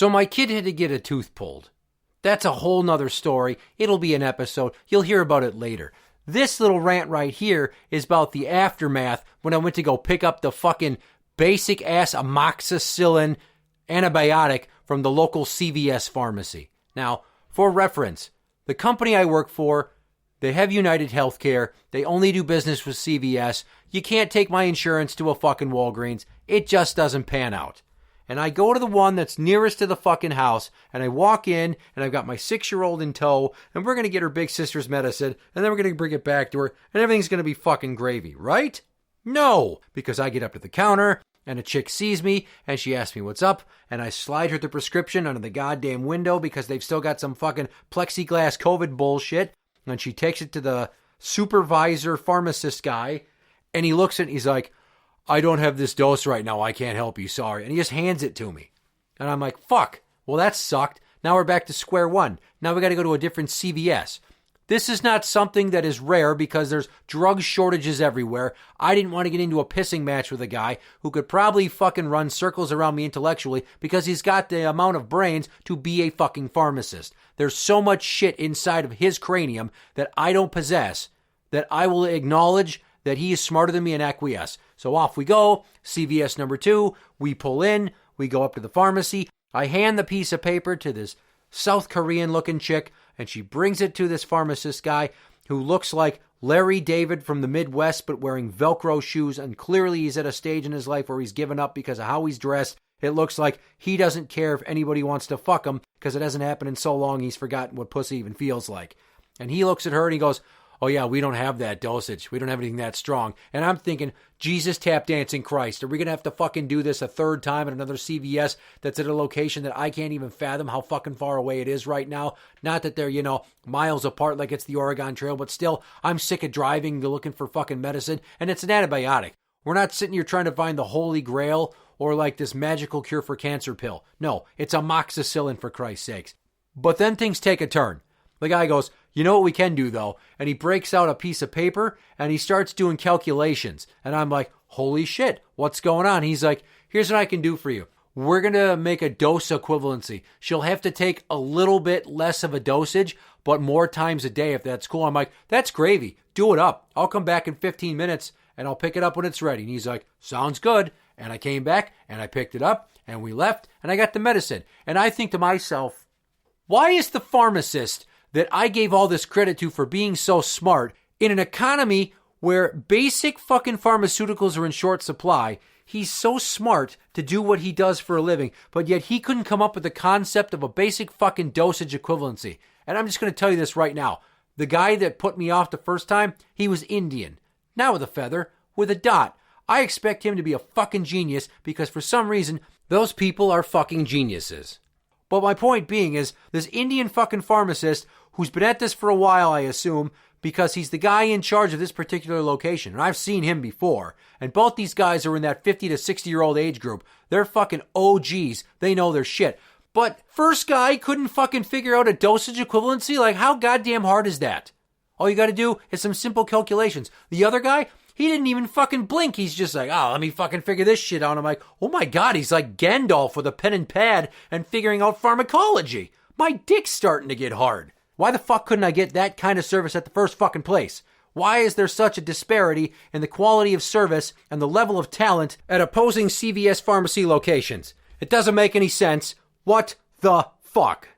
So my kid had to get a tooth pulled. That's a whole nother story. It'll be an episode. You'll hear about it later. This little rant right here is about the aftermath when I went to go pick up the fucking basic ass amoxicillin antibiotic from the local CVS pharmacy. Now, for reference, the company I work for, they have United Healthcare. They only do business with CVS. You can't take my insurance to a fucking Walgreens. It just doesn't pan out. And I go to the one that's nearest to the fucking house, and I walk in, and I've got my 6-year-old in tow, and we're going to get her big sister's medicine, and then we're going to bring it back to her, and everything's going to be fucking gravy, right? No! Because I get up to the counter, and a chick sees me, and she asks me what's up, and I slide her the prescription under the goddamn window because they've still got some fucking plexiglass COVID bullshit, and she takes it to the supervisor pharmacist guy, and he looks at it, and he's like, I don't have this dose right now. I can't help you. Sorry. And he just hands it to me. And I'm like, fuck. Well, that sucked. Now we're back to square one. Now we got to go to a different CVS. This is not something that is rare because there's drug shortages everywhere. I didn't want to get into a pissing match with a guy who could probably fucking run circles around me intellectually because he's got the amount of brains to be a fucking pharmacist. There's so much shit inside of his cranium that I don't possess that I will acknowledge that he is smarter than me and acquiesce. So off we go, CVS number 2, we pull in, we go up to the pharmacy, I hand the piece of paper to this South Korean looking chick, and she brings it to this pharmacist guy who looks like Larry David from the Midwest but wearing Velcro shoes, and clearly he's at a stage in his life where he's given up because of how he's dressed. It looks like he doesn't care if anybody wants to fuck him because it hasn't happened in so long he's forgotten what pussy even feels like. And he looks at her and he goes, oh yeah, we don't have that dosage. We don't have anything that strong. And I'm thinking, Jesus tap dancing Christ. Are we going to have to fucking do this a third time at another CVS that's at a location that I can't even fathom how fucking far away it is right now? Not that they're, miles apart like it's the Oregon Trail, but still, I'm sick of driving, looking for fucking medicine, and it's an antibiotic. We're not sitting here trying to find the holy grail or like this magical cure for cancer pill. No, it's amoxicillin for Christ's sakes. But then things take a turn. The guy goes, you know what we can do, though? And he breaks out a piece of paper, and he starts doing calculations. And I'm like, holy shit, what's going on? He's like, here's what I can do for you. We're going to make a dose equivalency. She'll have to take a little bit less of a dosage, but more times a day if that's cool. I'm like, that's gravy. Do it up. I'll come back in 15 minutes, and I'll pick it up when it's ready. And he's like, sounds good. And I came back, and I picked it up, and we left, and I got the medicine. And I think to myself, why is the pharmacist that I gave all this credit to for being so smart in an economy where basic fucking pharmaceuticals are in short supply? He's so smart to do what he does for a living, but yet he couldn't come up with the concept of a basic fucking dosage equivalency. And I'm just going to tell you this right now. The guy that put me off the first time, he was Indian. Not with a feather, with a dot. I expect him to be a fucking genius because for some reason, those people are fucking geniuses. But my point being is, this Indian fucking pharmacist who's been at this for a while, I assume, because he's the guy in charge of this particular location. And I've seen him before. And both these guys are in that 50 to 60-year-old age group. They're fucking OGs. They know their shit. But first guy couldn't fucking figure out a dosage equivalency? Like, how goddamn hard is that? All you gotta do is some simple calculations. The other guy, he didn't even fucking blink. He's just like, oh, let me fucking figure this shit out. I'm like, oh my God, he's like Gandalf with a pen and pad and figuring out pharmacology. My dick's starting to get hard. Why the fuck couldn't I get that kind of service at the first fucking place? Why is there such a disparity in the quality of service and the level of talent at opposing CVS pharmacy locations? It doesn't make any sense. What the fuck?